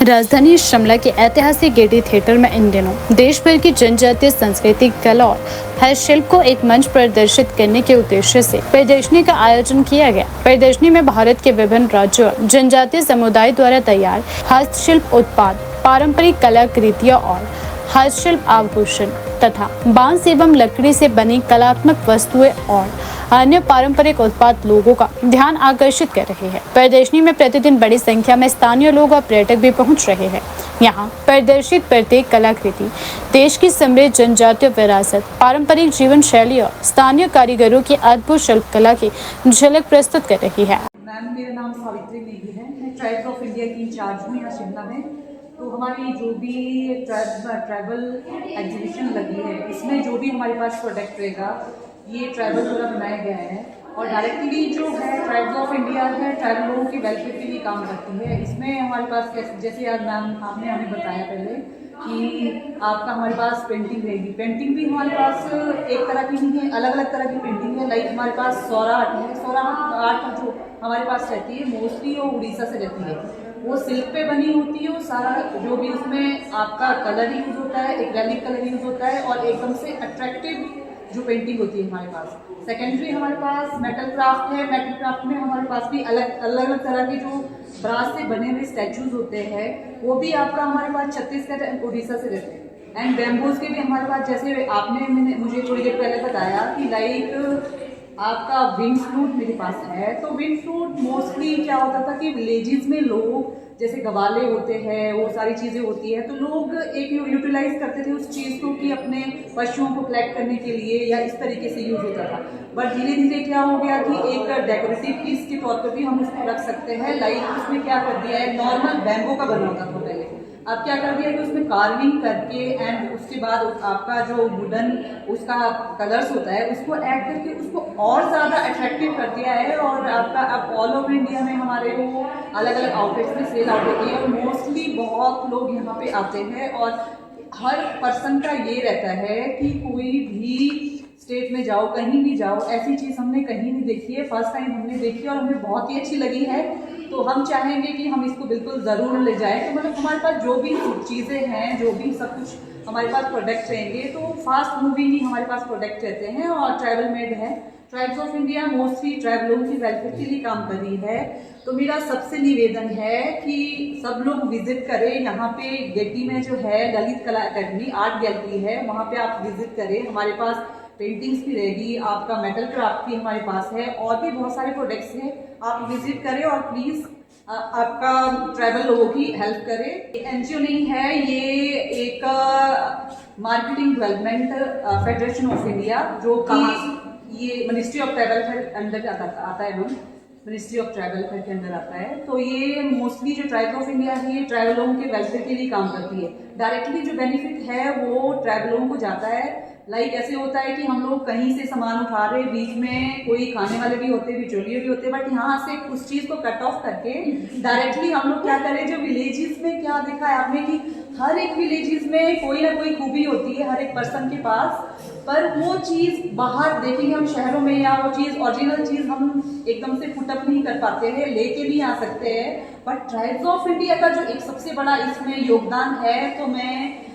राजधानी शिमला के ऐतिहासिक गेटी थिएटर में इन दिनों देश भर की जनजातीय संस्कृति, कला और हस्तशिल्प को एक मंच प्रदर्शित करने के उद्देश्य से प्रदर्शनी का आयोजन किया गया। प्रदर्शनी में भारत के विभिन्न राज्यों और जनजातीय समुदाय द्वारा तैयार हस्तशिल्प उत्पाद, पारंपरिक कलाकृतियाँ और हस्तशिल्प आभूषण तथा बांस एवं लकड़ी से बनी कलात्मक वस्तुएं और अन्य पारंपरिक उत्पाद लोगों का ध्यान आकर्षित कर रहे हैं। प्रदर्शनी में प्रतिदिन बड़ी संख्या में स्थानीय लोग और पर्यटक भी पहुंच रहे हैं। यहाँ प्रदर्शित प्रत्येक कलाकृति देश की समृद्ध जनजातीय विरासत, पारंपरिक जीवन शैली और स्थानीय कारीगरों की अद्भुत शिल्पकला की झलक प्रस्तुत कर रही है। मैम, मेरा नाम सावित्री नेगी है। मैं ट्राइब्स ऑफ इंडिया की इंचार्ज हूँ यहाँ शिमला में। तो हमारी जो भी ट्राइबल एग्जीबिशन लगी है, इसमें जो भी हमारे पास प्रोडक्ट रहेगा ये ट्राइबल द्वारा बनाया गया है और डायरेक्टली जो है ट्राइब्स ऑफ इंडिया है ट्राइबल लोगों के वेलफेयर के लिए काम करती है। इसमें हमारे पास जैसे आज मैम आपने हमें बताया पहले कि आपका हमारे पास पेंटिंग रहेगी। पेंटिंग भी हमारे पास एक तरह की नहीं है, अलग अलग तरह की पेंटिंग है। लाइक हमारे पास सौरा आर्ट है। सौरा आर्ट जो हमारे पास रहती है मोस्टली वो उड़ीसा से रहती है। वो सिल्क पे बनी होती है। वो सारा जो भी उसमें आपका कलर यूज़ होता है, एक्रेलिक कलर यूज़ होता है और एकदम से अट्रैक्टिव जो पेंटिंग होती है हमारे पास। सेकेंडरी हमारे पास मेटल क्राफ्ट है। मेटल क्राफ्ट में हमारे पास भी अलग अलग तरह के जो ब्रास से बने हुए स्टैचूज होते हैं वो भी आपका हमारे पास छत्तीसगढ़ उड़ीसा से रहते हैं। एंड बैम्बूज के भी हमारे पास, जैसे मैंने मुझे थोड़ी देर पहले बताया कि लाइक आपका विंड फ्लूट मेरे पास है। तो विंड फ्लूट मोस्टली क्या होता था कि विलेजेस में लोग जैसे गवाले होते हैं, वो सारी चीज़ें होती है, तो लोग एक यूटिलाइज करते थे उस चीज़ को कि अपने पशुओं को कलेक्ट करने के लिए या इस तरीके से यूज होता था। बट धीरे धीरे क्या हो गया कि एक डेकोरेटिव पीस के तौर पर भी हम उसको रख सकते हैं। लाइक उसमें क्या कर दिया है, नॉर्मल बैम्बू का बना होता था पहले, अब क्या कर दिया कि उसमें कार्विंग करके एंड उसके बाद आपका जो वुडन उसका कलर्स होता है उसको ऐड करके उसको और ज़्यादा अट्रैक्टिव कर दिया है। और आपका अब ऑल ओवर इंडिया में हमारे वो अलग अलग आउटलेट्स में सेल आउट होती है और मोस्टली बहुत लोग यहाँ पे आते हैं। और हर पर्सन का ये रहता है कि कोई भी स्टेट में जाओ, कहीं भी जाओ, ऐसी चीज़ हमने कहीं नहीं देखी है। फर्स्ट टाइम हमने देखी और हमें बहुत ही अच्छी लगी है। तो हम चाहेंगे कि हम इसको बिल्कुल ज़रूर ले जाएं। तो मतलब हमारे पास जो भी चीज़ें हैं, जो भी सब कुछ हमारे पास प्रोडक्ट रहेंगे, तो फास्ट मूविंग ही हमारे पास प्रोडक्ट रहते हैं और ट्राइबल मेड है। ट्राइब्स ऑफ इंडिया मोस्टली ट्राइबलों की वेलफेयर के लिए काम कर रही है। तो मेरा सबसे निवेदन है कि सब लोग विजिट करें। यहाँ पे गेटी में जो है ललित कला अकेडमी आर्ट गैलरी है, वहाँ पे आप विजिट करें। हमारे पास पेंटिंग्स भी रहेगी, आपका मेटल क्राफ्ट भी हमारे पास है और भी बहुत सारे प्रोडक्ट्स हैं। आप विजिट करें और प्लीज़ आपका ट्राइबल लोगों की हेल्प करें। एनजीओ नहीं है, ये एक marketing development federation of India, जो कि ये मिनिस्ट्री ऑफ ट्राइबल के अंडर आता है। मैम, मिनिस्ट्री ऑफ ट्राइबल के अंदर आता है। तो ये मोस्टली जो ट्राइब्स ऑफ इंडिया है ये ट्राइबल लोगों के वेलफेयर के लिए काम करती है। डायरेक्टली जो बेनिफिट है वो ट्राइबल लोगों को जाता है। लाइक ऐसे होता है कि हम लोग कहीं से सामान उठा रहे, बीच में कोई खाने वाले भी होते, बिचौलिए भी होते, बट यहाँ से उस चीज़ को कट ऑफ करके डायरेक्टली हम लोग क्या करें। जो विलेजेस में क्या देखा है आपने कि हर एक विलेजेस में कोई ना कोई खूबी होती है हर एक पर्सन के पास, पर वो चीज़ बाहर देखेंगे हम शहरों में, या वो चीज़ ओरिजिनल चीज़ हम एकदम से पुटअप नहीं कर पाते हैं, लेके नहीं आ सकते हैं। बट ट्राइब्स ऑफ इंडिया का जो एक सबसे बड़ा इसमें योगदान है, तो मैं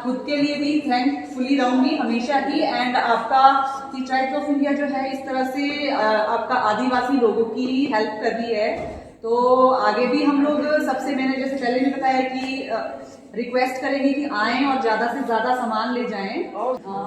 खुद के लिए भी थैंकफुली रहूंगी हमेशा ही। एंड आपका कि ट्राइब्स ऑफ इंडिया जो है इस तरह से आपका आदिवासी लोगों की हेल्प कर रही है। तो आगे भी हम लोग सबसे, मैंने जैसे पहले भी बताया कि रिक्वेस्ट करेंगे कि आएँ और ज़्यादा से ज़्यादा सामान ले जाएं।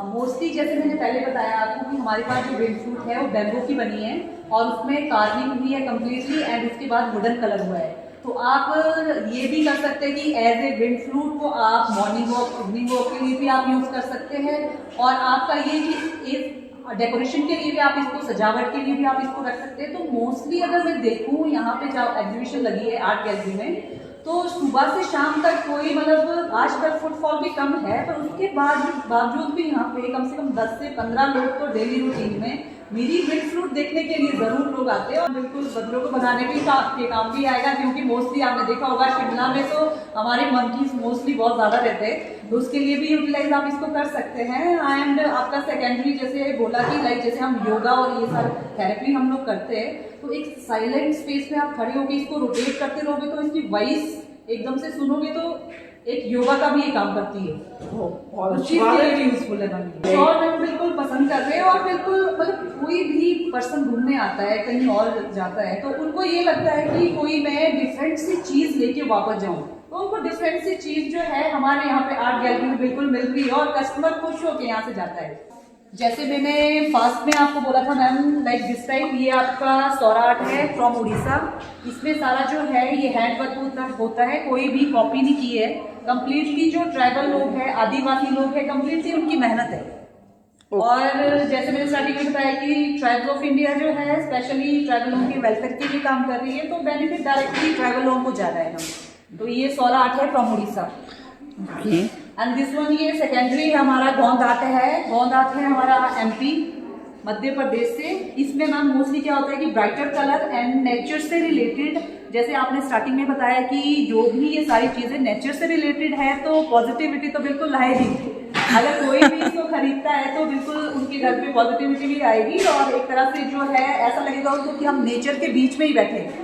मोस्टली जैसे मैंने पहले बताया आपको कि हमारे पास जो विंड फ्लूट है वो बैम्बू की बनी है और उसमें कार्विंग हुई है कम्प्लीटली एंड उसके बाद वुडन कलर हुआ है। तो आप ये भी कर सकते हैं कि एज ए विंड फ्लूट को आप मॉर्निंग वॉक, इवनिंग वॉक के लिए भी आप यूज़ कर सकते हैं। और आपका ये कि एक डेकोरेशन के लिए भी आप इसको, सजावट के लिए भी आप इसको रख सकते हैं। तो मोस्टली अगर मैं देखूँ यहाँ पे जो एग्जीबिशन लगी है आर्ट गैलरी में, तो सुबह से शाम तक कोई, मतलब आजकल फुटफॉल भी कम है, पर उसके बावजूद भी यहाँ पे कम से कम 10 से 15 लोग तो डेली रूटीन में मेरी विंड फ्लूट देखने के लिए जरूर लोग आते हैं। और बिल्कुल बदलों को बनाने के काम भी आएगा, क्योंकि मोस्टली आपने देखा होगा शिमला में तो हमारे मंकीज मोस्टली बहुत ज़्यादा रहते हैं, तो उसके लिए भी यूटिलाइज आप इसको कर सकते हैं। एंड आपका सेकेंडरी जैसे बोला कि लाइक जैसे हम योगा और ये सारे थेरेपी हम लोग करते हैं, तो एक साइलेंट स्पेस में आप खड़े होकर इसको रोटेट करते रहोगे तो इसकी वॉइस एकदम से सुनोगे तो एक योगा का भी ये काम करती है, बहुत उस अच्छी चीज बात के है। लिए भी यूजफुल है मैम। और मैम बिल्कुल पसंद कर रहे हैं, और बिल्कुल मतलब कोई भी पर्सन घूमने आता है कहीं और जाता है तो उनको ये लगता है कि कोई मैं डिफरेंट सी चीज लेके वापस जाऊं, तो उनको डिफरेंट सी चीज जो है हमारे यहाँ पे आर्ट गैलरी में बिल्कुल मिल रही है और कस्टमर खुश होकर यहाँ से जाता है। जैसे मैंने फास्ट में आपको बोला था मैम, लाइक दिस टाइप ये आपका सौरा आर्ट है फ्रॉम उड़ीसा। इसमें सारा जो है ये हैंड वर्क होता है, कोई भी कॉपी नहीं की है। कंप्लीटली जो ट्राइबल लोग हैं, आदिवासी लोग हैं, कंप्लीटली उनकी मेहनत है। और जैसे मैंने स्टार्टिंग में बताया कि ट्राइब्स ऑफ इंडिया जो है स्पेशली ट्राइबल लोगों के वेलफेयर के लिए काम कर रही है, तो बेनिफिट डायरेक्टली ट्राइबल लोगों को जा रहा है मैम। तो ये सौरा आर्ट है from Orissa. And this one ये सेकेंडरी हमारा गोंद आर्ट है। गोंद आर्ट है हमारा एमपी मध्य प्रदेश से। इसमें मैम मोस्टली क्या होता है कि ब्राइटर कलर एंड नेचर से रिलेटेड, जैसे आपने स्टार्टिंग में बताया कि जो भी ये सारी चीजें नेचर से रिलेटेड है तो पॉजिटिविटी तो बिल्कुल लाएगी। अगर कोई भी इसको खरीदता है तो बिल्कुल उनके घर पे पॉजिटिविटी भी आएगी, और एक तरह से जो है ऐसा लगेगा उनको कि हम नेचर के बीच में ही बैठे हैं।